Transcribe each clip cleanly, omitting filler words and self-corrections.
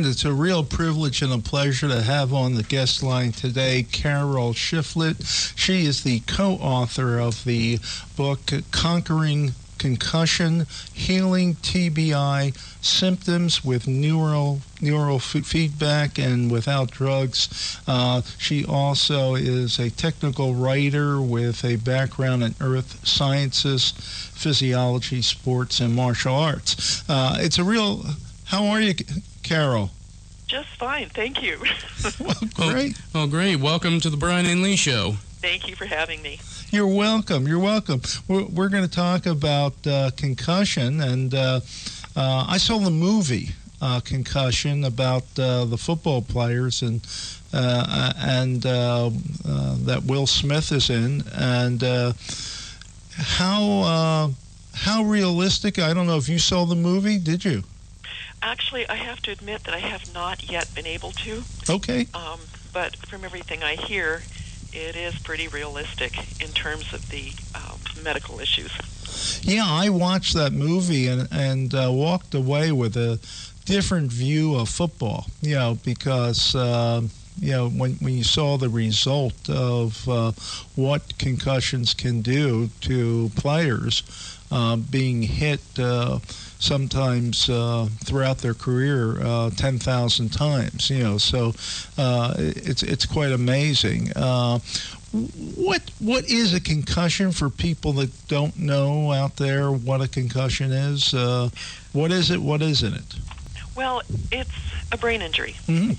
It's a real privilege and a pleasure to have on the guest line today Carol Shifflett. She is the co-author of the book Conquering Concussion, Healing TBI, Symptoms with Neural Feedback and Without Drugs. She also is a technical writer with a background in earth sciences, physiology, sports, and martial arts. How are you, Carol? Just fine, thank you. Well, great. Oh, great. Welcome to the Brian and Lee Show. Thank you for having me. You're welcome. You're welcome. We're going to talk about concussion, and I saw the movie Concussion about the football players and that Will Smith is in, and how realistic. I don't know if you saw the movie. Did you? Actually, I have to admit that I have not yet been able to. Okay. But from everything I hear, it is pretty realistic in terms of the medical issues. Yeah, I watched that movie and walked away with a different view of football, because, when you saw the result of what concussions can do to players being hit sometimes throughout their career 10,000 times, so it's quite amazing. What is a concussion for people that don't know out there what a concussion is? What is it? What isn't it? Well, it's a brain injury. Mm-hmm.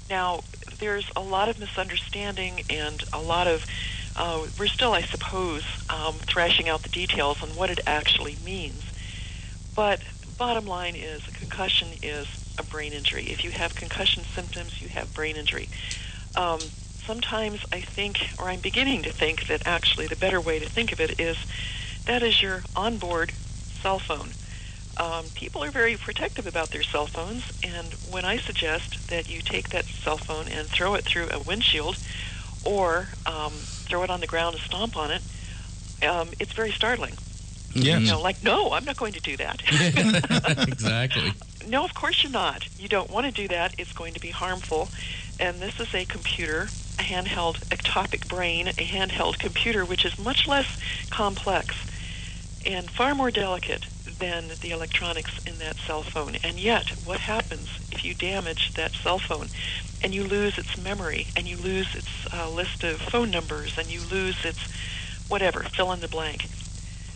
Now, there's a lot of misunderstanding and a lot of we're still, I suppose, thrashing out the details on what it actually means. But bottom line is a concussion is a brain injury. If you have concussion symptoms, you have brain injury. Sometimes I think, or I'm beginning to think, that actually the better way to think of it is that is your onboard cell phone. People are very protective about their cell phones, and when I suggest that you take that cell phone and throw it through a windshield or throw it on the ground and stomp on it, it's very startling. Yes. No, I'm not going to do that. Exactly. No, of course you're not. You don't want to do that. It's going to be harmful. And this is a computer, a handheld ectopic brain, a handheld computer, which is much less complex and far more delicate than the electronics in that cell phone. And yet, what happens if you damage that cell phone and you lose its memory and you lose its list of phone numbers and you lose its whatever, fill in the blank?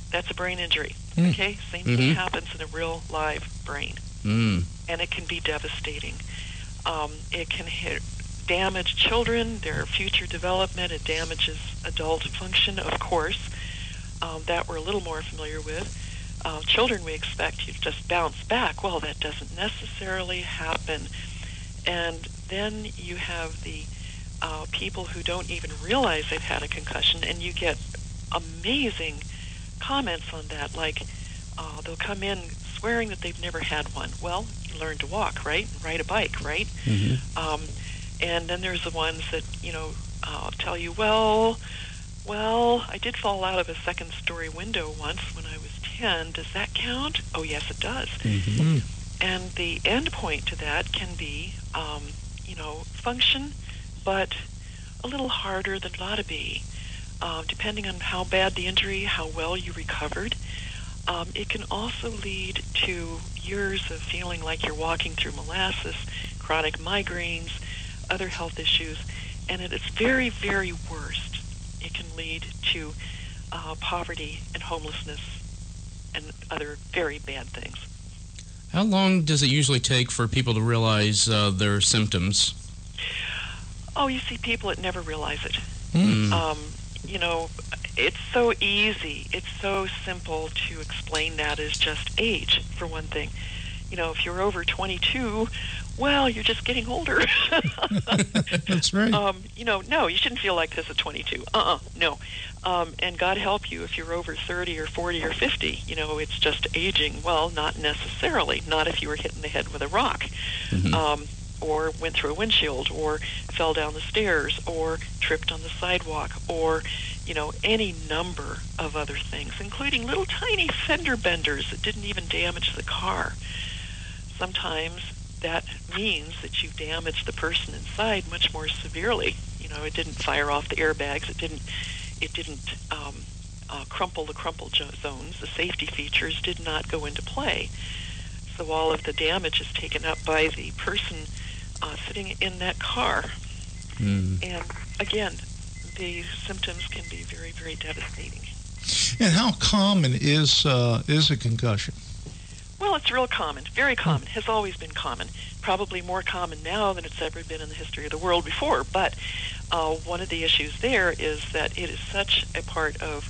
That's a brain injury, okay? Same thing happens in a real live brain. And it can be devastating. It can damage children, their future development. It damages adult function, of course, that we're a little more familiar with. Children, we expect you to just bounce back. Well, that doesn't necessarily happen. And then you have the people who don't even realize they've had a concussion, and you get amazing comments on that, like they'll come in swearing that they've never had one. Well, you learn to walk, right? Ride a bike, right? Mm-hmm. And then there's the ones that, tell you, well, I did fall out of a second-story window once when I was 10. Does that count? Oh, yes, it does. Mm-hmm. And the end point to that can be, function, but a little harder than it ought to be. Depending on how bad the injury, how well you recovered. It can also lead to years of feeling like you're walking through molasses, chronic migraines, other health issues, and at its very, very worst, it can lead to poverty and homelessness and other very bad things. How long does it usually take for people to realize their symptoms? Oh, you see people that never realize it. It's so easy. It's so simple to explain that as just age, for one thing. If you're over 22, well, you're just getting older. That's right. No, you shouldn't feel like this at 22. No. And God help you if you're over 30 or 40 or 50. It's just aging. Well, not necessarily. Not if you were hit in the head with a rock. Mm-hmm. Or went through a windshield, or fell down the stairs, or tripped on the sidewalk, or, any number of other things, including little tiny fender benders that didn't even damage the car. Sometimes that means that you've damaged the person inside much more severely. It didn't fire off the airbags. It didn't crumple the crumple zones. The safety features did not go into play. So all of the damage is taken up by the person sitting in that car. And again, the symptoms can be very, very devastating. And how common is a concussion? Well, it's real common, very common, has always been common. Probably more common now than it's ever been in the history of the world before. But one of the issues there is that it is such a part of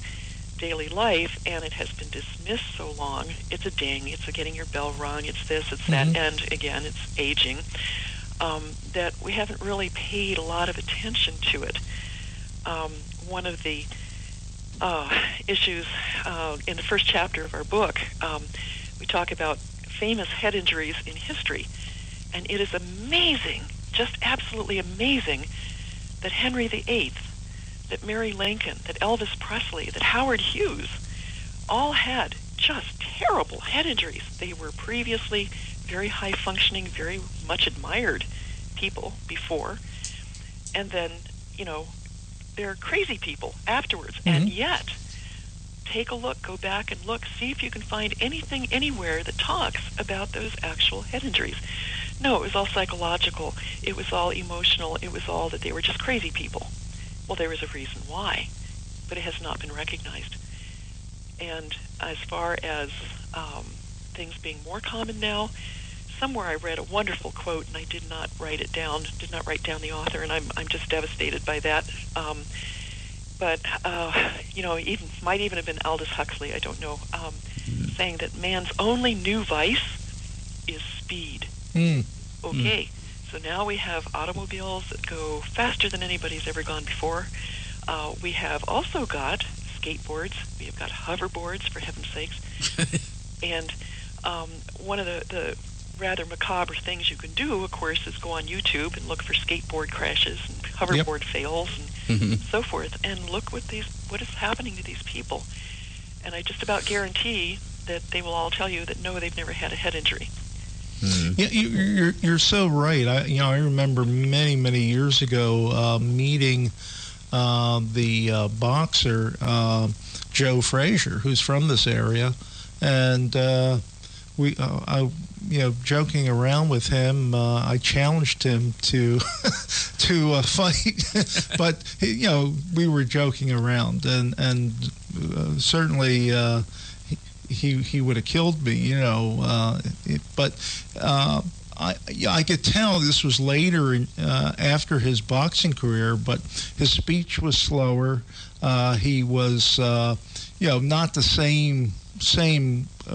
daily life, and it has been dismissed so long. It's a ding, it's a getting your bell rung, it's this, it's that, and again, it's aging, that we haven't really paid a lot of attention to it. One of the issues in the first chapter of our book, we talk about famous head injuries in history, and it is amazing, just absolutely amazing, that Henry VIII, that Mary Lincoln, that Elvis Presley, that Howard Hughes all had just terrible head injuries. They were previously very high-functioning, very much admired people before, and then, they're crazy people afterwards, and yet take a look, go back and look, see if you can find anything anywhere that talks about those actual head injuries. No, it was all psychological. It was all emotional. It was all that they were just crazy people. Well, there was a reason why, but it has not been recognized. And as far as things being more common now, somewhere I read a wonderful quote, and I did not write it down, did not write down the author, and I'm just devastated by that. But might even have been Aldous Huxley, I don't know, saying that man's only new vice is speed. Okay, so now we have automobiles that go faster than anybody's ever gone before. We have also got skateboards. We have got hoverboards, for heaven's sakes. And one of the rather macabre things you can do, of course, is go on YouTube and look for skateboard crashes and hoverboard fails and so forth, and look what is happening to these people. And I just about guarantee that they will all tell you that no, they've never had a head injury. Yeah, you're so right. I remember many years ago meeting the boxer Joe Frazier, who's from this area, and joking around with him, I challenged him to to fight, but we were joking around, and certainly he would have killed me, but I could tell this was later after his boxing career, but his speech was slower. He was not the same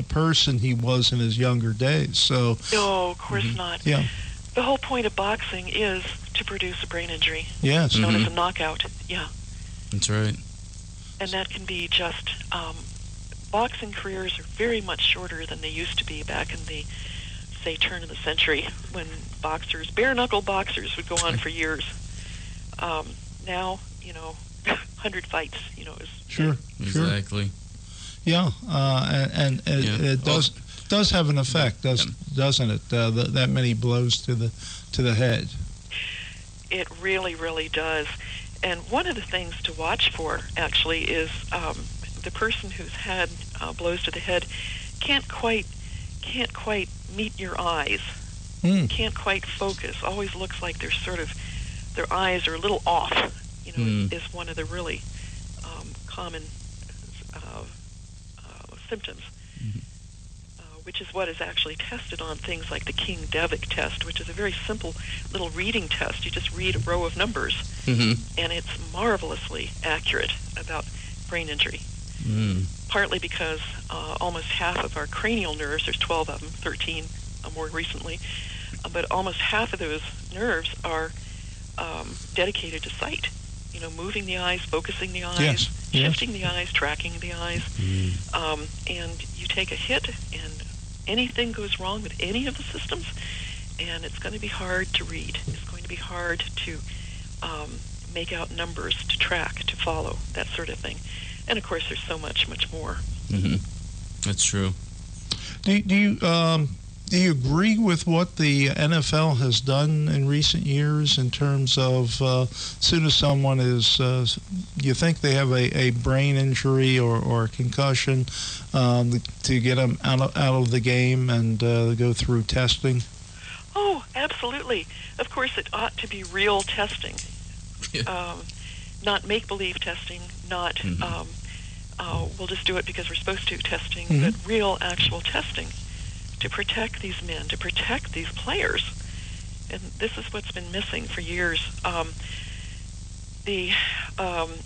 person he was in his younger days. So no, of course not. Yeah. The whole point of boxing is to produce a brain injury. Yes. Known as a knockout. Yeah. That's right. And that can be just boxing careers are very much shorter than they used to be back in the, say, turn of the century, when bare-knuckle boxers would go on for years. Now, 100 fights, is... Sure. Exactly. Yeah, and it does have an effect, doesn't it? That many blows to the head. It really, really does. And one of the things to watch for, actually, is the person who's had blows to the head can't quite meet your eyes. Can't quite focus. Always looks like their eyes are a little off. Is one of the really common symptoms, which is what is actually tested on things like the King-Devick test, which is a very simple little reading test. You just read a row of numbers, and it's marvelously accurate about brain injury. Partly because almost half of our cranial nerves, there's 12 of them, 13 more recently, but almost half of those nerves are dedicated to sight. Moving the eyes, focusing the eyes, shifting the eyes, tracking the eyes. And you take a hit, and anything goes wrong with any of the systems, and it's going to be hard to read. It's going to be hard to make out numbers, to track, to follow, that sort of thing. And, of course, there's so much more. That's true. Do you Do you agree with what the NFL has done in recent years in terms of as soon as someone is, you think they have a brain injury or a concussion, to get them out of the game and go through testing? Oh, absolutely. Of course, it ought to be real testing, not make-believe testing, not we'll just do it because we're supposed to testing, but real, actual testing to protect these men, to protect these players. And this is what's been missing for years. The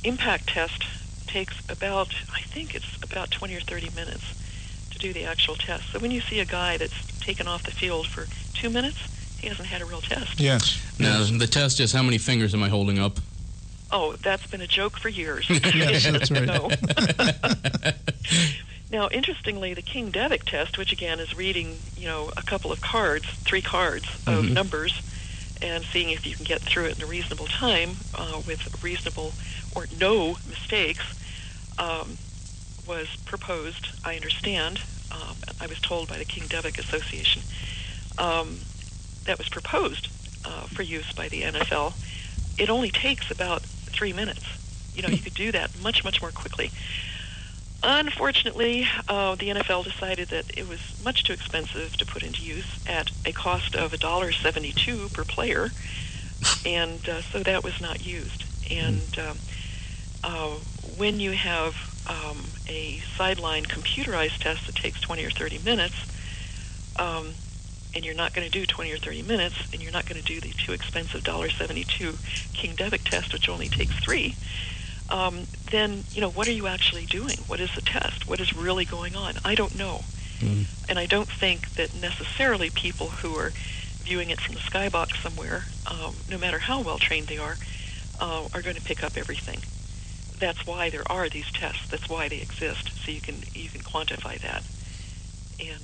impact test takes about, I think it's about 20 or 30 minutes to do the actual test. So when you see a guy that's taken off the field for 2 minutes, he hasn't had a real test. Yes. Now, the test is how many fingers am I holding up? Oh, that's been a joke for years. Yes, that's right. No. Now, interestingly, the King Devick test, which again is reading, a couple of cards, 3 cards of numbers, and seeing if you can get through it in a reasonable time with reasonable or no mistakes, was proposed, I understand. I was told by the King Devick Association that was proposed for use by the NFL. It only takes about 3 minutes. You could do that much, much more quickly. Unfortunately, the NFL decided that it was much too expensive to put into use at a cost of $1.72 per player, and so that was not used. And when you have a sideline computerized test that takes 20 or 30 minutes, and you're not going to do 20 or 30 minutes, and you're not going to do the too expensive $1.72 King Devick test, which only takes 3, then, what are you actually doing? What is the test? What is really going on? I don't know. And I don't think that necessarily people who are viewing it from the skybox somewhere, no matter how well trained they are going to pick up everything. That's why there are these tests. That's why they exist, so you can quantify that. And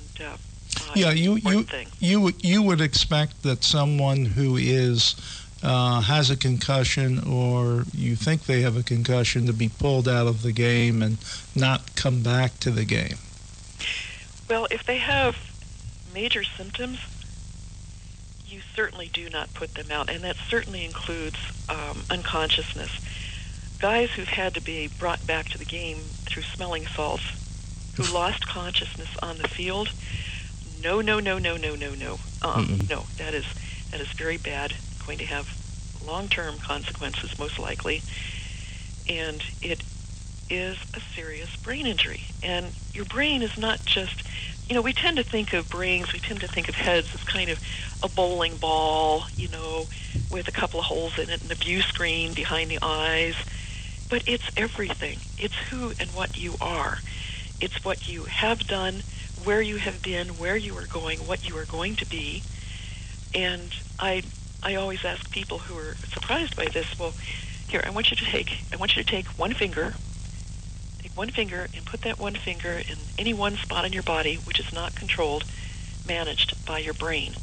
you would expect that someone who is has a concussion, or you think they have a concussion, to be pulled out of the game and not come back to the game. Well, if they have major symptoms, you certainly do not put them out, and that certainly includes unconsciousness. Guys who've had to be brought back to the game through smelling salts, who lost consciousness on the field, no. No, that is very bad. Going to have long-term consequences, most likely, and it is a serious brain injury. And your brain is not just, we tend to think of brains, we tend to think of heads as kind of a bowling ball, with a couple of holes in it and a view screen behind the eyes. But it's everything. It's who and what you are. It's what you have done, where you have been, where you are going, what you are going to be. And I always ask people who are surprised by this, well, here, I want you to take one finger, and put that one finger in any one spot on your body which is not controlled, managed by your brain.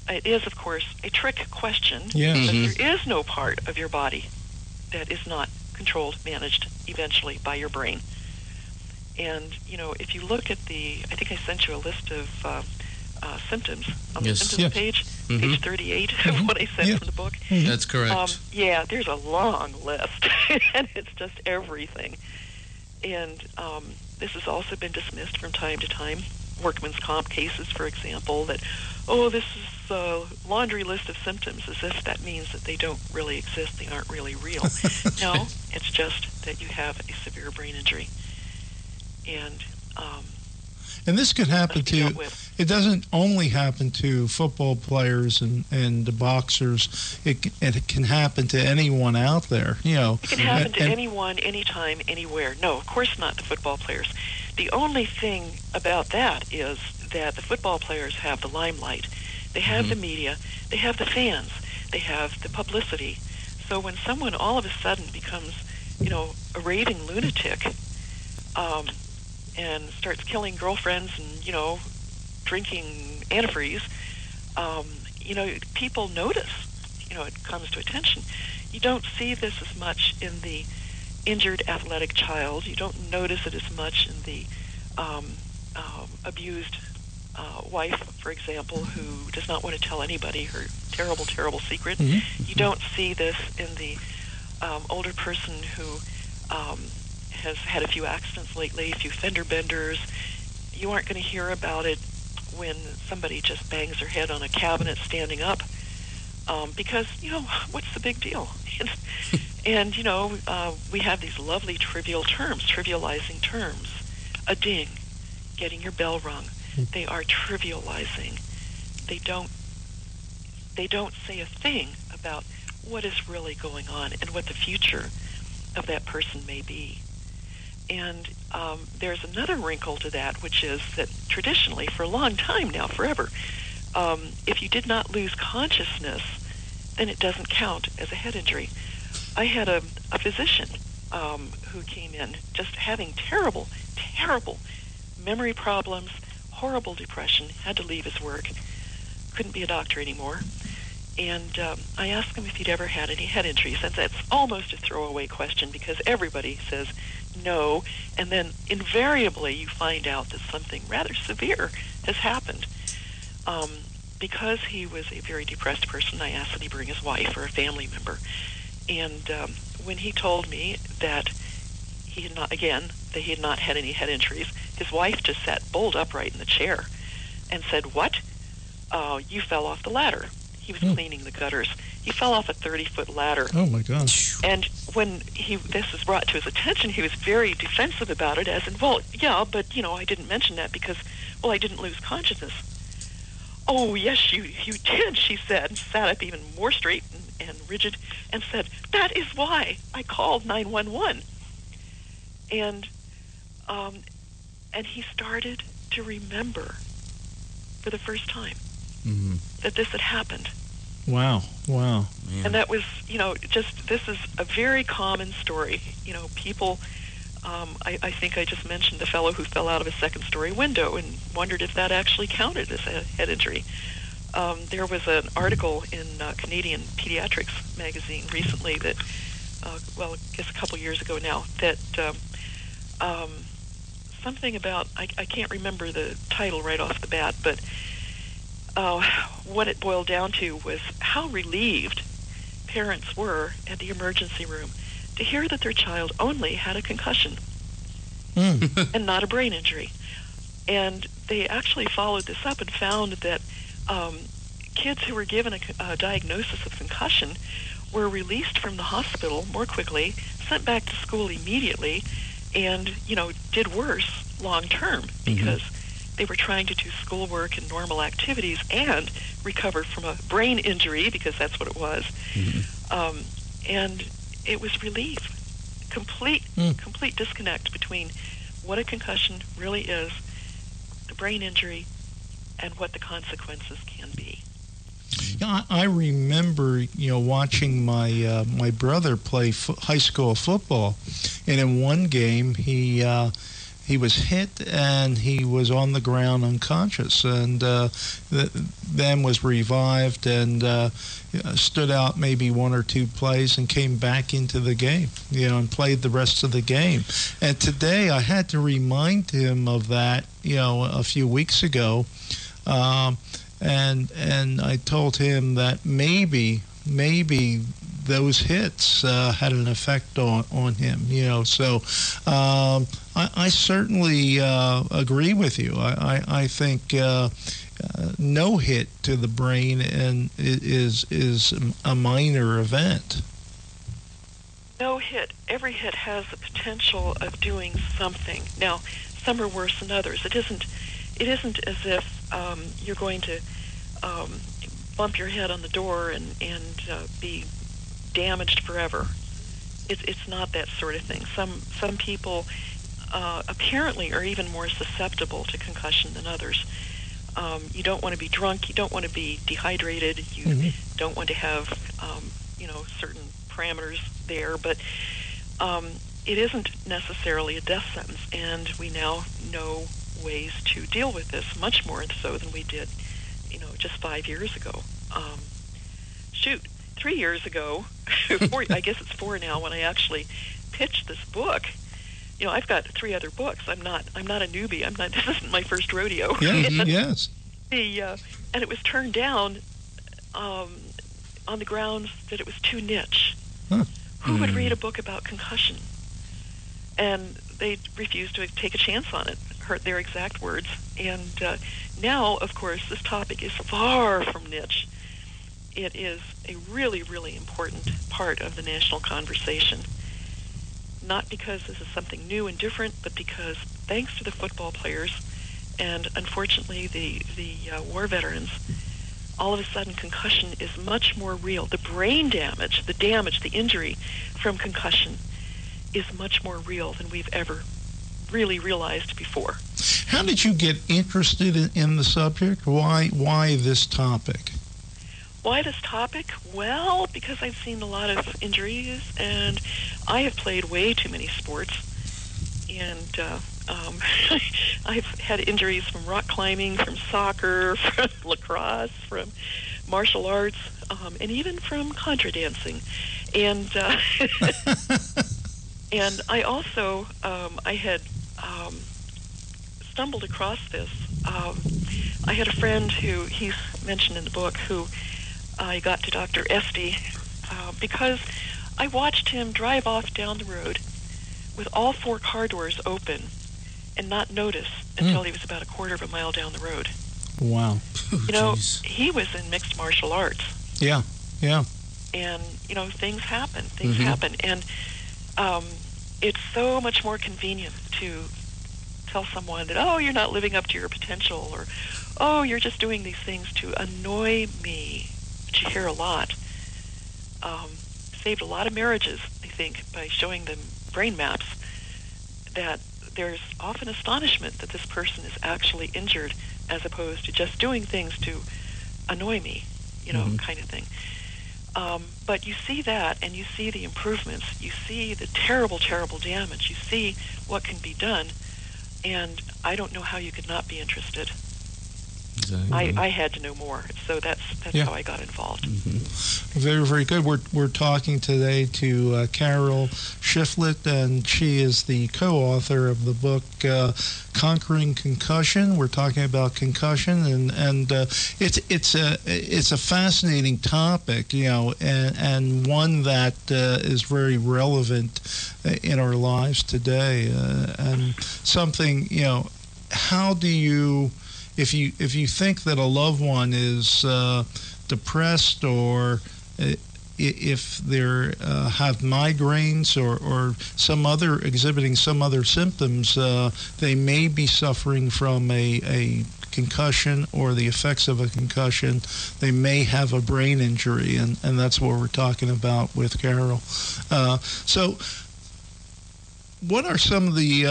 It is, of course, a trick question, but there is no part of your body that is not controlled, managed eventually by your brain. And, if you look at I think I sent you a list of symptoms on the symptoms page 38 of what I said from the book. That's correct. There's a long list, and it's just everything. And this has also been dismissed from time to time. Workman's comp cases, for example, that, this is a laundry list of symptoms, as if that means that they don't really exist, they aren't really real. No, it's just that you have a severe brain injury. And this could happen to, it doesn't only happen to football players and boxers. It can happen to anyone out there, It can happen to anyone, anytime, anywhere. No, of course not the football players. The only thing about that is that the football players have the limelight. They have the media. They have the fans. They have the publicity. So when someone all of a sudden becomes, a raving lunatic, and starts killing girlfriends and, drinking antifreeze, people notice. It comes to attention. You don't see this as much in the injured athletic child. You don't notice it as much in the abused wife, for example, who does not want to tell anybody her terrible, terrible secret. Mm-hmm. You don't see this in the older person who has had a few accidents lately, a few fender benders. You aren't going to hear about it when somebody just bangs their head on a cabinet standing up, because, what's the big deal? And, we have these lovely trivial terms, trivializing terms. A ding, getting your bell rung. They are trivializing. They don't say a thing about what is really going on and what the future of that person may be. And there's another wrinkle to that, which is that traditionally, for a long time now, forever, if you did not lose consciousness, then it doesn't count as a head injury. I had a physician who came in just having terrible, terrible memory problems, horrible depression, had to leave his work, couldn't be a doctor anymore. And I asked him if he'd ever had any head injuries, and that's almost a throwaway question because everybody says no, and then invariably you find out that something rather severe has happened. Because he was a very depressed person, I asked that he bring his wife or a family member. And when he told me that he had not had any head injuries, his wife just sat bolt upright in the chair and said, "What? You fell off the ladder." He was cleaning the gutters. He fell off a 30-foot ladder. Oh, my gosh. And when this was brought to his attention, he was very defensive about it, as in, well, yeah, but, I didn't mention that because, I didn't lose consciousness. "Oh, yes, you did," she said, and sat up even more straight and rigid and said, "That is why I called 911. And he started to remember for the first time that this had happened. Wow. Man. And that was, this is a very common story. People, I think I just mentioned the fellow who fell out of a second-story window and wondered if that actually counted as a head injury. There was an article in Canadian Pediatrics magazine recently that, I guess a couple years ago now, that something about, I can't remember the title right off the bat, but what it boiled down to was how relieved parents were at the emergency room to hear that their child only had a concussion and not a brain injury. And they actually followed this up and found that kids who were given a diagnosis of concussion were released from the hospital more quickly, sent back to school immediately, and, did worse long term because they were trying to do schoolwork and normal activities and recover from a brain injury, because that's what it was. And it was relief. Complete disconnect between what a concussion really is, the brain injury, and what the consequences can be. Yeah, I remember, watching my brother play high school football, and in one game he was hit and he was on the ground unconscious, and then was revived and stood out maybe one or two plays and came back into the game, and played the rest of the game. And today I had to remind him of that, a few weeks ago. And I told him that maybe those hits had an effect on him, so I certainly agree with you. I think no hit to the brain is a minor event. No hit. Every hit has the potential of doing something. Now, some are worse than others. It isn't as if you're going to bump your head on the door and be damaged forever. It's not that sort of thing. Some people apparently are even more susceptible to concussion than others. You don't want to be drunk. You don't want to be dehydrated. You don't want to have certain parameters there. But it isn't necessarily a death sentence, and we now know ways to deal with this, much more so than we did, just 5 years ago. 3 years ago, I guess it's 4 now, when I actually pitched this book. I've got 3 other books. I'm not a newbie. This isn't my first rodeo. Yes, yes. And it was turned down on the grounds that it was too niche. Huh. Who would read a book about concussion? And they refused to take a chance on it, hurt their exact words. And now, of course, this topic is far from niche. It is a really, really important part of the national conversation. Not because this is something new and different, but because thanks to the football players and unfortunately the war veterans, all of a sudden concussion is much more real. The brain damage, the injury from concussion is much more real than we've ever really realized before. How did you get interested in the subject? Why this topic? Why this topic? Well, because I've seen a lot of injuries, and I have played way too many sports. And I've had injuries from rock climbing, from soccer, from lacrosse, from martial arts, and even from contra dancing. And and I also I had stumbled across this. I had a friend who he's mentioned in the book who I got to Dr. Esty because I watched him drive off down the road with all 4 car doors open and not notice until he was about a quarter of a mile down the road. Wow. He was in mixed martial arts. Yeah, yeah. And, things happen. Things happen. And it's so much more convenient to tell someone that, oh, you're not living up to your potential, or, oh, you're just doing these things to annoy me, which you hear a lot. Saved a lot of marriages, I think, by showing them brain maps that there's often astonishment that this person is actually injured as opposed to just doing things to annoy me, kind of thing. But you see that, and you see the improvements. You see the terrible, terrible damage. You see what can be done, and I don't know how you could not be interested. Exactly. I had to know more, so that's how I got involved. Very, very good. We're talking today to Carol Shifflett, and she is the co-author of the book Conquering Concussion. We're talking about concussion, and it's a fascinating topic, and one that is very relevant in our lives today, and something, how do you, if you think that a loved one is depressed, or if they have migraines or exhibiting some other symptoms, they may be suffering from a concussion or the effects of a concussion. They may have a brain injury, and that's what we're talking about with Carol. So what are some of the,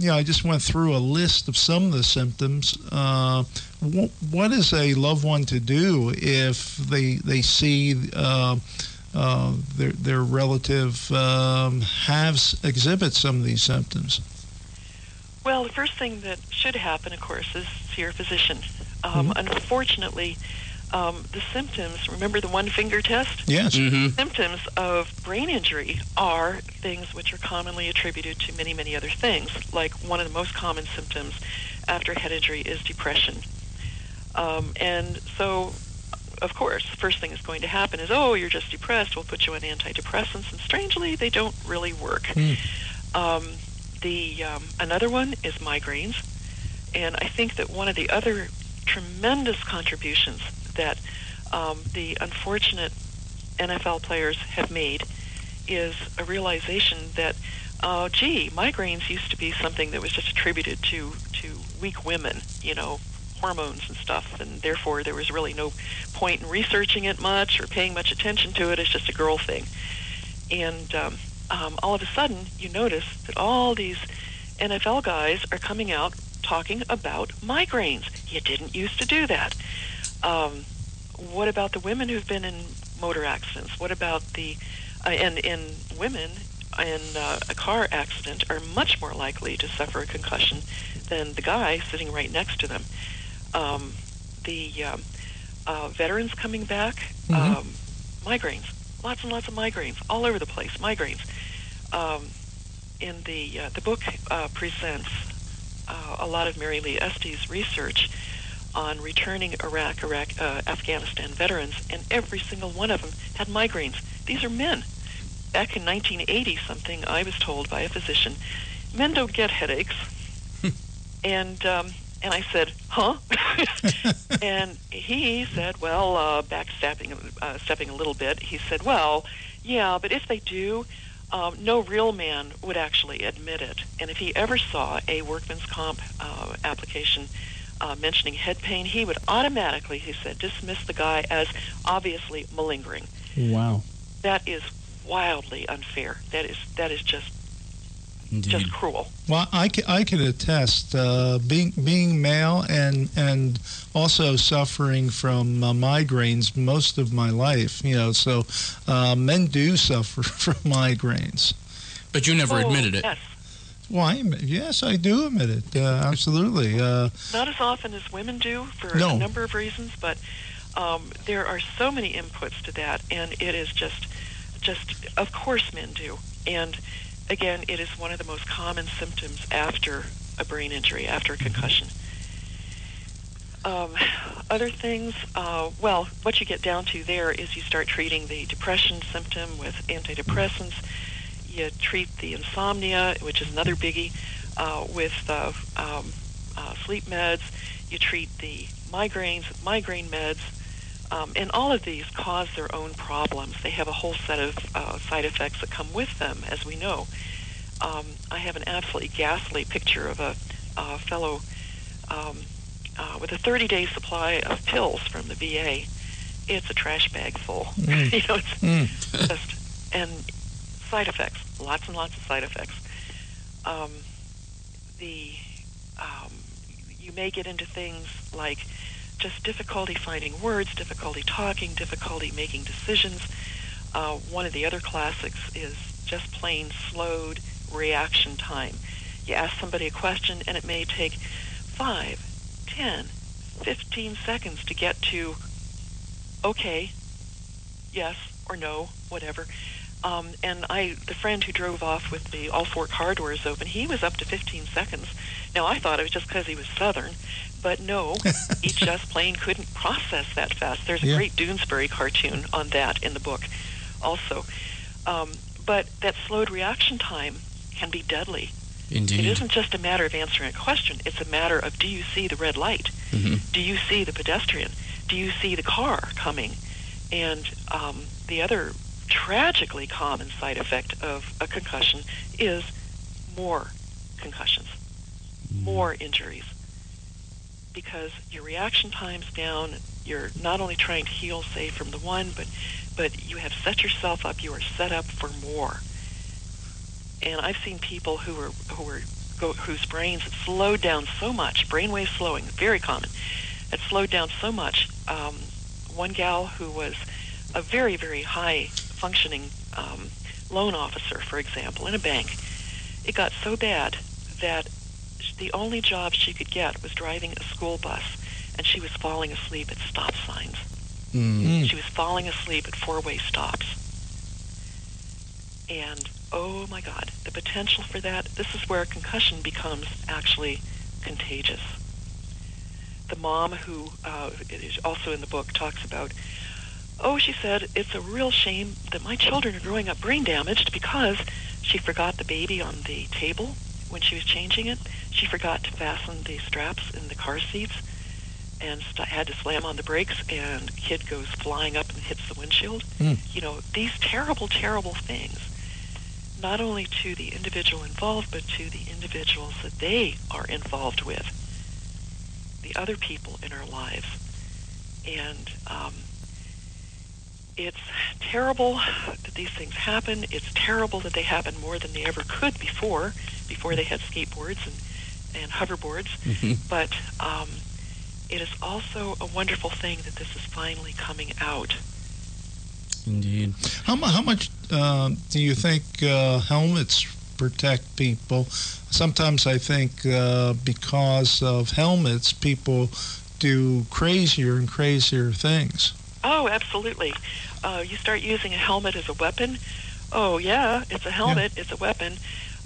I just went through a list of some of the symptoms. What is a loved one to do if they see their relative exhibit some of these symptoms? Well, the first thing that should happen, of course, is see your physician. Unfortunately, the symptoms, remember the one-finger test? Yes. Symptoms of brain injury are things which are commonly attributed to many, many other things. Like one of the most common symptoms after head injury is depression. And so, of course, the first thing that's going to happen is, oh, you're just depressed, we'll put you on antidepressants, and strangely, they don't really work. Another one is migraines, and I think that one of the other tremendous contributions that the unfortunate NFL players have made is a realization that, migraines used to be something that was just attributed to weak women, hormones and stuff, and therefore there was really no point in researching it much or paying much attention to it. It's just a girl thing. And all of a sudden, you notice that all these NFL guys are coming out talking about migraines. You didn't used to do that. What about the women who've been in motor accidents? What about and women in a car accident are much more likely to suffer a concussion than the guy sitting right next to them. Veterans coming back, migraines, lots and lots of migraines, all over the place, migraines. in the book presents a lot of Mary Lee Estes' research on returning Afghanistan veterans, and every single one of them had migraines. These are men. Back in 1980-something, I was told by a physician, men don't get headaches. And I said, huh? And he said, well, stepping a little bit, he said, well, yeah, but if they do, no real man would actually admit it. And if he ever saw a workman's comp application mentioning head pain, he would automatically, he said, dismiss the guy as obviously malingering. Wow. That is wildly unfair. That is just cruel. Well, I can attest, being male and also suffering from migraines most of my life. So men do suffer from migraines. But you never admitted it. Yes. Well, yes, I do admit it. Absolutely. Not as often as women do for a number of reasons, but there are so many inputs to that, and it is just of course men do. And again, it is one of the most common symptoms after a brain injury, after a concussion. Other things, what you get down to there is you start treating the depression symptom with antidepressants. You treat the insomnia, which is another biggie, with sleep meds. You treat the migraines with migraine meds. And all of these cause their own problems. They have a whole set of side effects that come with them, as we know. I have an absolutely ghastly picture of a fellow with a 30-day supply of pills from the VA. It's a trash bag full. It's just, and side effects, lots and lots of side effects. You may get into things like just difficulty finding words, difficulty talking, difficulty making decisions. One of the other classics is just plain slowed reaction time. You ask somebody a question, and it may take 5, 10, 15 seconds to get to, okay, yes or no, whatever. And the friend who drove off with all 4 car doors open, he was up to 15 seconds. Now, I thought it was just because he was Southern, but no, he just plain couldn't process that fast. There's a great Doonesbury cartoon on that in the book also. But that slowed reaction time can be deadly. Indeed. It isn't just a matter of answering a question. It's a matter of, do you see the red light? Mm-hmm. Do you see the pedestrian? Do you see the car coming? And the other tragically common side effect of a concussion is more concussions, more injuries. Because your reaction time's down, you're not only trying to heal, say, from the one, but you have set yourself up, you are set up for more. And I've seen people whose brains had slowed down so much, brainwave slowing, very common, had slowed down so much. One gal who was a very, very high functioning loan officer, for example, in a bank, it got so bad that the only job she could get was driving a school bus, and she was falling asleep at stop signs. Mm-hmm. She was falling asleep at 4-way stops. And, oh my God, the potential for that, this is where a concussion becomes actually contagious. The mom who is also in the book talks about, she said, it's a real shame that my children are growing up brain damaged because she forgot the baby on the table when she was changing it. She forgot to fasten the straps in the car seats and had to slam on the brakes, and kid goes flying up and hits the windshield. These terrible, terrible things, not only to the individual involved, but to the individuals that they are involved with, the other people in our lives. And it's terrible that these things happen. It's terrible that they happen more than they ever could before they had skateboards and hoverboards. Mm-hmm. But it is also a wonderful thing that this is finally coming out. Indeed. How much do you think helmets protect people? Sometimes I think because of helmets, people do crazier and crazier things. Oh, absolutely. You start using a helmet as a weapon. Oh, yeah, it's a helmet. Yeah. It's a weapon.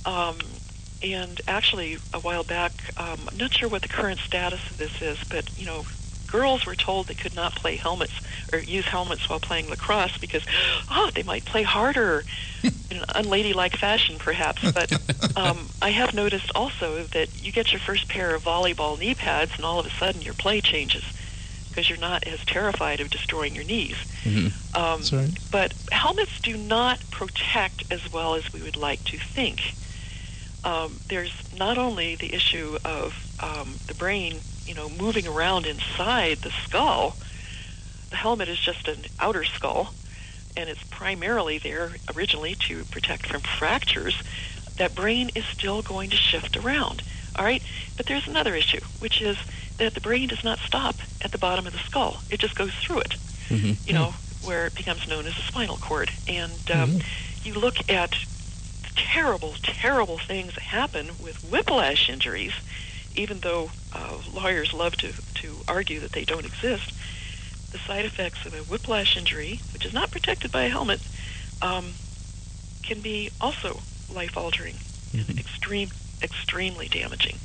And actually, a while back, I'm not sure what the current status of this is, but, girls were told they could not play helmets or use helmets while playing lacrosse because, they might play harder in an unladylike fashion, perhaps. But I have noticed also that you get your first pair of volleyball knee pads, and all of a sudden your play changes because you're not as terrified of destroying your knees. That's right. But helmets do not protect as well as we would like to think. There's not only the issue of the brain, moving around inside the skull. The helmet is just an outer skull, and it's primarily there originally to protect from fractures. That brain is still going to shift around, all right? But there's another issue, which is that the brain does not stop at the bottom of the skull. It just goes through it, where it becomes known as the spinal cord. And you look at terrible, terrible things that happen with whiplash injuries, even though lawyers love to argue that they don't exist. The side effects of a whiplash injury, which is not protected by a helmet, can be also life-altering and extremely damaging.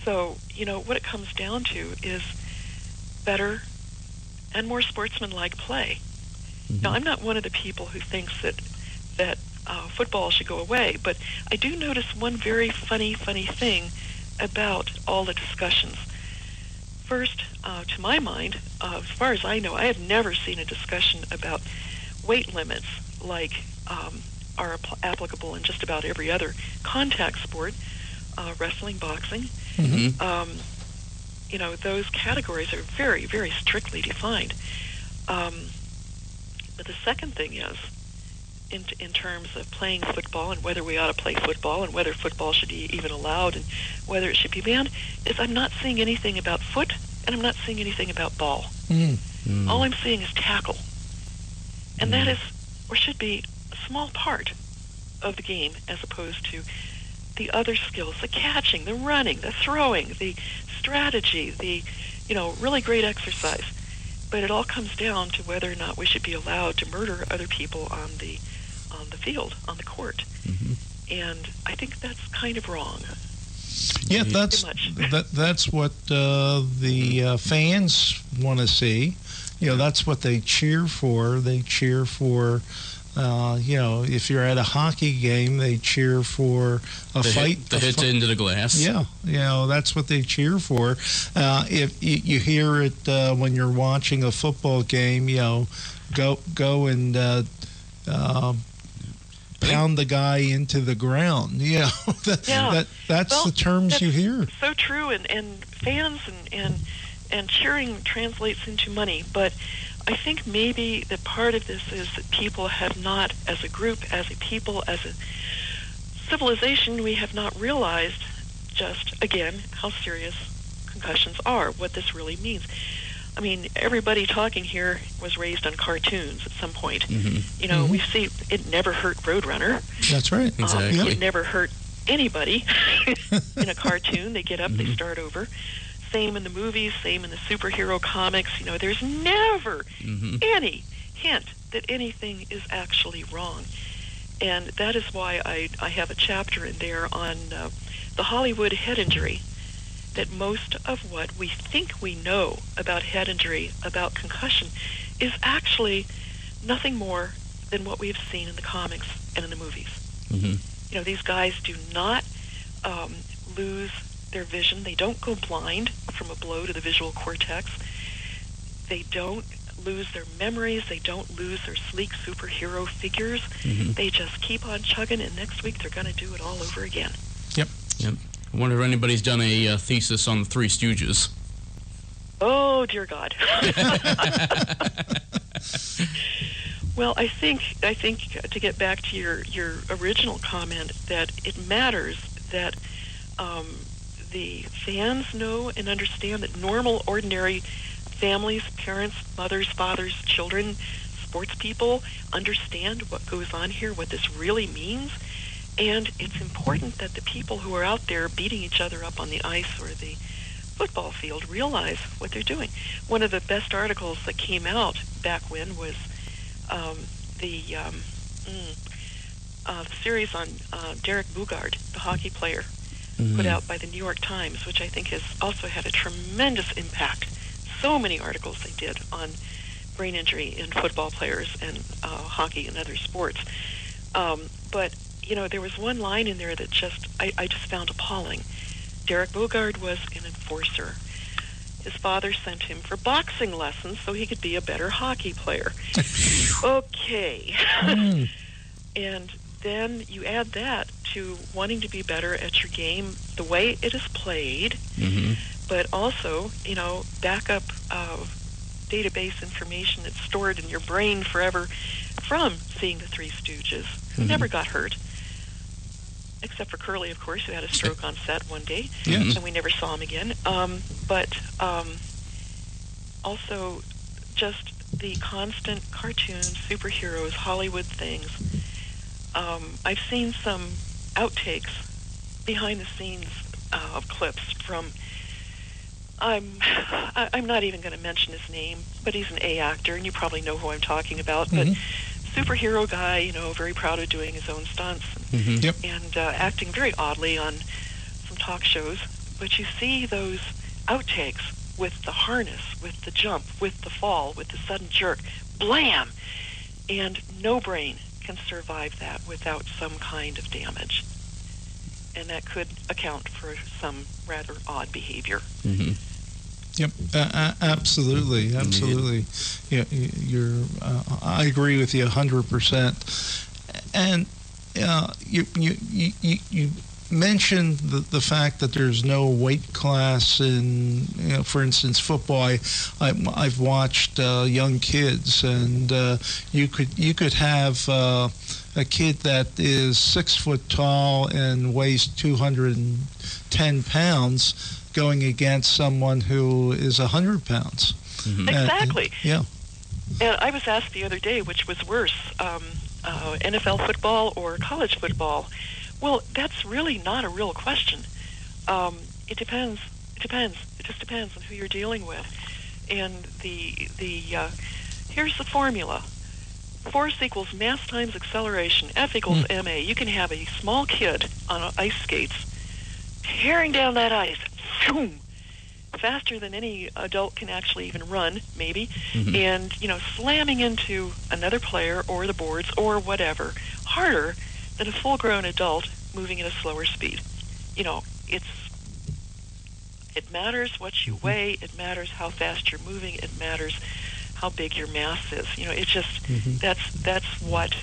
So, what it comes down to is better and more sportsmanlike play. Now, I'm not one of the people who thinks that football should go away, but I do notice one very funny thing about all the discussions. First, to my mind, as far as I know, I have never seen a discussion about weight limits like are applicable in just about every other contact sport, wrestling, boxing. Those categories are very, very strictly defined. But the second thing is, in terms of playing football and whether we ought to play football and whether football should be even allowed and whether it should be banned, is I'm not seeing anything about foot and I'm not seeing anything about ball. All I'm seeing is tackle. And that is, or should be, a small part of the game as opposed to the other skills, the catching, the running, the throwing, the strategy, the, really great exercise. But it all comes down to whether or not we should be allowed to murder other people on the field, on the court. And I think that's kind of wrong. Yeah, that's what the fans want to see. That's what they cheer for. They cheer for, if you're at a hockey game, they cheer for a fight. The hit into the glass. Yeah, that's what they cheer for. If you hear it when you're watching a football game, go and pound the guy into the ground. That's the terms you hear. So true, and fans and cheering translates into money. But I think maybe that part of this is that people have not, as a group, as a people, as a civilization, we have not realized just, again, how serious concussions are, what this really means. I mean, everybody talking here was raised on cartoons at some point. We see it never hurt Roadrunner. That's right. Exactly. It never hurt anybody in a cartoon. They get up, they start over. Same in the movies, same in the superhero comics. There's never any hint that anything is actually wrong. And that is why I have a chapter in there on the Hollywood head injury, that most of what we think we know about head injury, about concussion, is actually nothing more than what we've seen in the comics and in the movies. These guys do not lose their vision. They don't go blind from a blow to the visual cortex. They don't lose their memories. They don't lose their sleek superhero figures. They just keep on chugging, and next week they're going to do it all over again. Yep. I wonder if anybody's done a thesis on the Three Stooges. Oh, dear God. Well, I think to get back to your original comment, that it matters that the fans know and understand that normal, ordinary families, parents, mothers, fathers, children, sports people understand what goes on here, what this really means. And it's important that the people who are out there beating each other up on the ice or the football field realize what they're doing. One of the best articles that came out back when was the series on Derek Bugard, the hockey player, put out by the New York Times, which I think has also had a tremendous impact. So many articles they did on brain injury in football players and hockey and other sports. But, there was one line in there that I just found appalling. Derek Bugard was an enforcer. His father sent him for boxing lessons so he could be a better hockey player. Okay. And then you add that to wanting to be better at your game, the way it is played, but also, backup database information that's stored in your brain forever from seeing the Three Stooges, who never got hurt, except for Curly, of course, who had a stroke on set one day, and we never saw him again. But also just the constant cartoons, superheroes, Hollywood things. I've seen some outtakes, behind-the-scenes clips from. I'm not even going to mention his name, but he's an A actor, and you probably know who I'm talking about. But superhero guy, very proud of doing his own stunts and acting very oddly on some talk shows. But you see those outtakes with the harness, with the jump, with the fall, with the sudden jerk, blam, and no brain can survive that without some kind of damage. And that could account for some rather odd behavior. Yep, absolutely. Yeah, I agree with you 100%. And you mentioned the fact that there's no weight class in, for instance, football. I've watched young kids, and you could have a kid that is 6 foot tall and weighs 210 pounds going against someone who is 100 pounds. Exactly. Yeah. And I was asked the other day which was worse, NFL football or college football. Well, that's really not a real question. It depends. It just depends on who you're dealing with. And here's the formula. Force equals mass times acceleration. F equals ma. You can have a small kid on ice skates tearing down that ice, faster than any adult can actually even run, maybe, and, slamming into another player or the boards or whatever, harder than a full-grown adult moving at a slower speed. It matters what you weigh, it matters how fast you're moving, it matters how big your mass is. It's just, that's what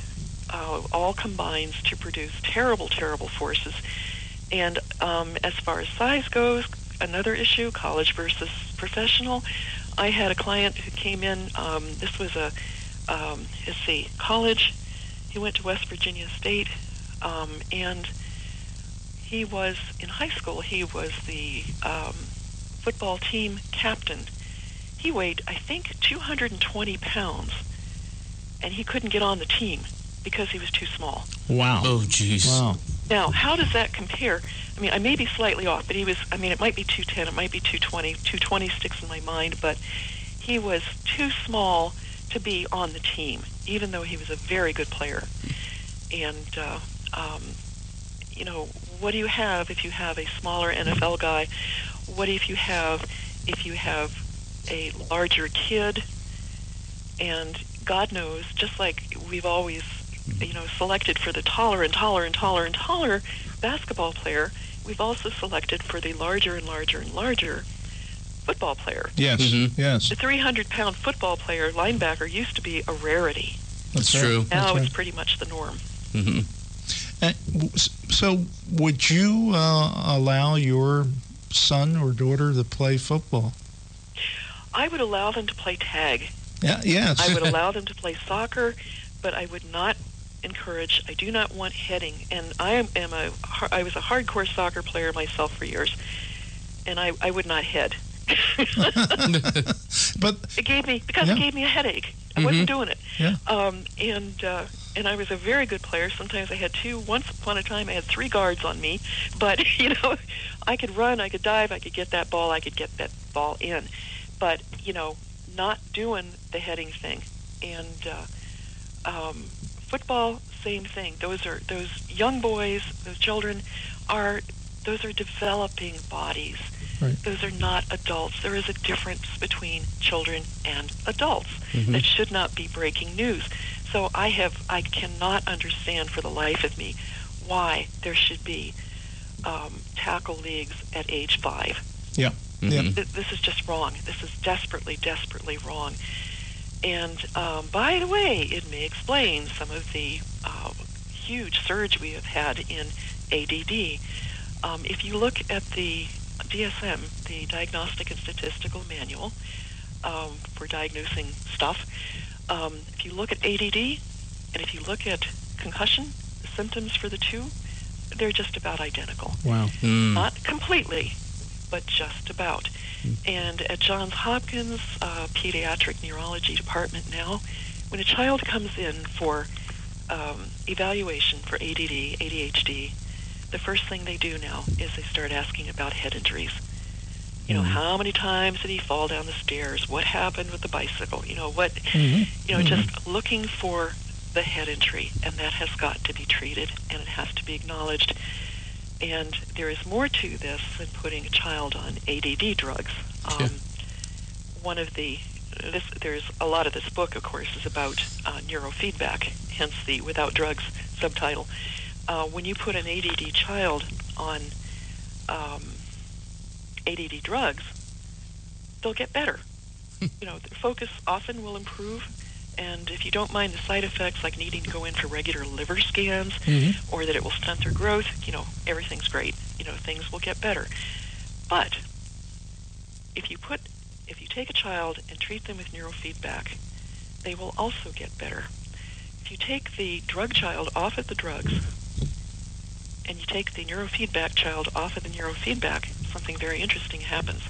all combines to produce terrible, terrible forces. And as far as size goes, another issue, college versus professional. I had a client who came in, this was college. He went to West Virginia State, and he was, in high school, he was the football team captain. He weighed, I think, 220 pounds, and he couldn't get on the team because he was too small. Wow. Oh, jeez. Wow. Now, how does that compare? I mean, I may be slightly off, but he was, it might be 210, it might be 220. 220 sticks in my mind, but he was too small to be on the team, even though he was a very good player. And, what do you have if you have a smaller NFL guy? What if you have a larger kid? And God knows, just like we've always selected for the taller and taller and taller and taller basketball player, we've also selected for the larger and larger and larger football player. Yes, yes. The 300-pound football player, linebacker, used to be a rarity. That's true. Now it's pretty much the norm. So would you allow your son or daughter to play football? I would allow them to play tag. Yeah, yes. I would allow them to play soccer, but I would not encourage, I do not want heading. And I was a hardcore soccer player myself for years, and I would not head. But it gave me a headache. I wasn't doing it. Yeah. And I was a very good player. Sometimes I had two. Once upon a time, I had 3 guards on me. But I could run, I could dive, I could get that ball in. But not doing the heading thing. And Football, same thing. Those young boys, those children those are developing bodies. Right. Those are not adults. There is a difference between children and adults. That should not be breaking news. So I cannot understand for the life of me why there should be tackle leagues at age 5. Yeah. This is just wrong. This is desperately, desperately wrong. And by the way, it may explain some of the huge surge we have had in ADD. If you look at the DSM, the Diagnostic and Statistical Manual for diagnosing stuff, if you look at ADD and if you look at concussion, the symptoms for the two, they're just about identical. Wow. Not completely, but just about. And at Johns Hopkins Pediatric Neurology Department now, when a child comes in for evaluation for ADD, ADHD, the first thing they do now is they start asking about head injuries. You know, how many times did he fall down the stairs? What happened with the bicycle? You know, just looking for the head injury, and that has got to be treated, and it has to be acknowledged. And there is more to this than putting a child on ADD drugs. There's a lot of this book, of course, is about neurofeedback, hence the Without Drugs subtitle. When you put an ADD child on ADD drugs, they'll get better. Their focus often will improve, and if you don't mind the side effects, like needing to go in for regular liver scans, or that it will stunt their growth, everything's great. Things will get better. But if you take a child and treat them with neurofeedback, they will also get better. If you take the drug child off of the drugs, and you take the neurofeedback child off of the neurofeedback, something very interesting happens.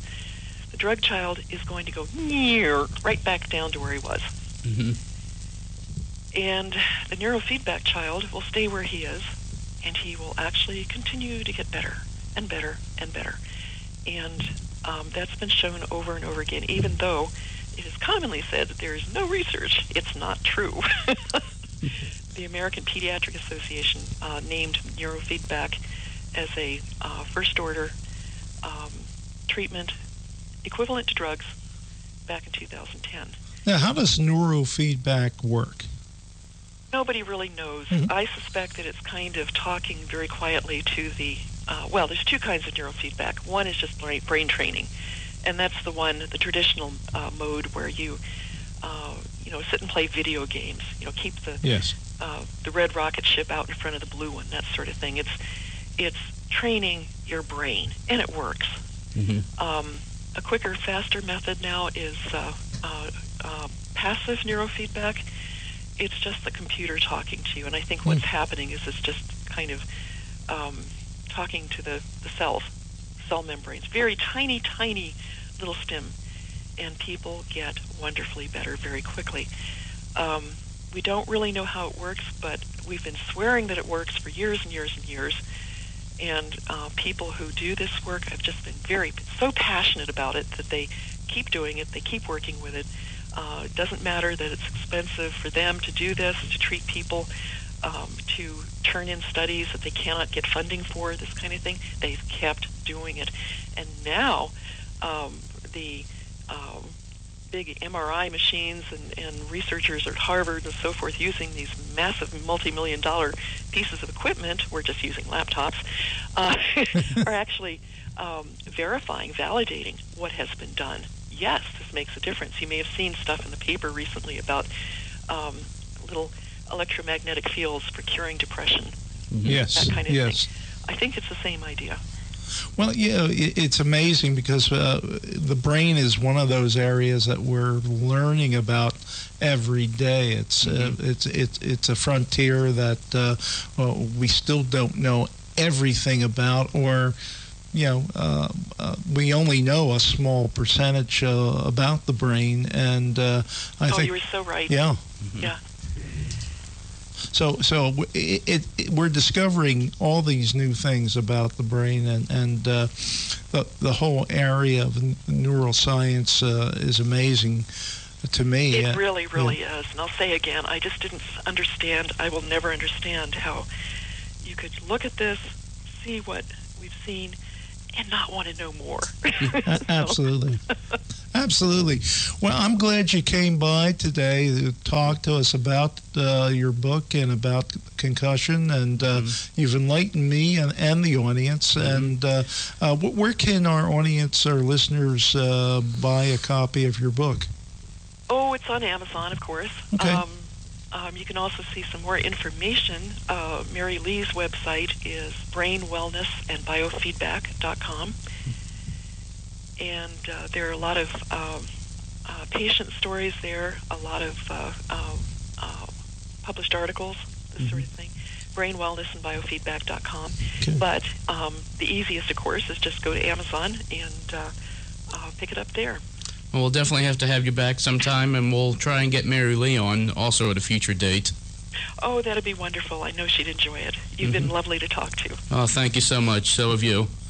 The drug child is going to go right back down to where he was. And the neurofeedback child will stay where he is, and he will actually continue to get better and better and better. And that's been shown over and over again, even though it is commonly said that there is no research. It's not true. The American Pediatric Association named neurofeedback as a first-order treatment equivalent to drugs back in 2010. Now, how does neurofeedback work? Nobody really knows. I suspect that it's kind of talking very quietly to the... there's two kinds of neurofeedback. One is just brain training, and that's the traditional mode where you sit and play video games. Keep the red rocket ship out in front of the blue one, that sort of thing. It's training your brain, and it works. A quicker, faster method now is passive neurofeedback. It's just the computer talking to you, and I think what's happening is it's just kind of talking to the cell membranes, very tiny, tiny little stim, and people get wonderfully better very quickly. We don't really know how it works, but we've been swearing that it works for years and years and years. And people who do this work have just been so passionate about it that they keep doing it, they keep working with it. It doesn't matter that it's expensive for them to do this, to treat people, to turn in studies that they cannot get funding for, this kind of thing. They've kept doing it. And now the big MRI machines and researchers at Harvard and so forth using these massive multi-million-dollar pieces of equipment, we're just using laptops, are actually verifying, validating what has been done. Yes, this makes a difference. You may have seen stuff in the paper recently about little electromagnetic fields for curing depression. Yes, that kind of yes. thing. I think it's the same idea. Well, it's amazing because the brain is one of those areas that we're learning about every day. It's a frontier that we still don't know everything about, or we only know a small percentage about the brain. And I think you were so right. Yeah. Yeah. So we're discovering all these new things about the brain, and the whole area of neuroscience is amazing. to me. It really is. And I'll say again, I just didn't understand. I will never understand how you could look at this, see what we've seen, and not want to know more. Absolutely. Absolutely. Well, I'm glad you came by today to talk to us about your book and about concussion, and you've enlightened me and the audience. And where can our audience, our listeners, buy a copy of your book? Oh, it's on Amazon, of course. Okay. You can also see some more information. Mary Lee's website is brainwellnessandbiofeedback.com. And there are a lot of patient stories there, a lot of published articles, this sort of thing. Brainwellnessandbiofeedback.com. Okay. But the easiest, of course, is just go to Amazon and pick it up there. Well, we'll definitely have to have you back sometime, and we'll try and get Mary Lee on also at a future date. Oh, that'd be wonderful. I know she'd enjoy it. You've been lovely to talk to. Oh, thank you so much. So have you.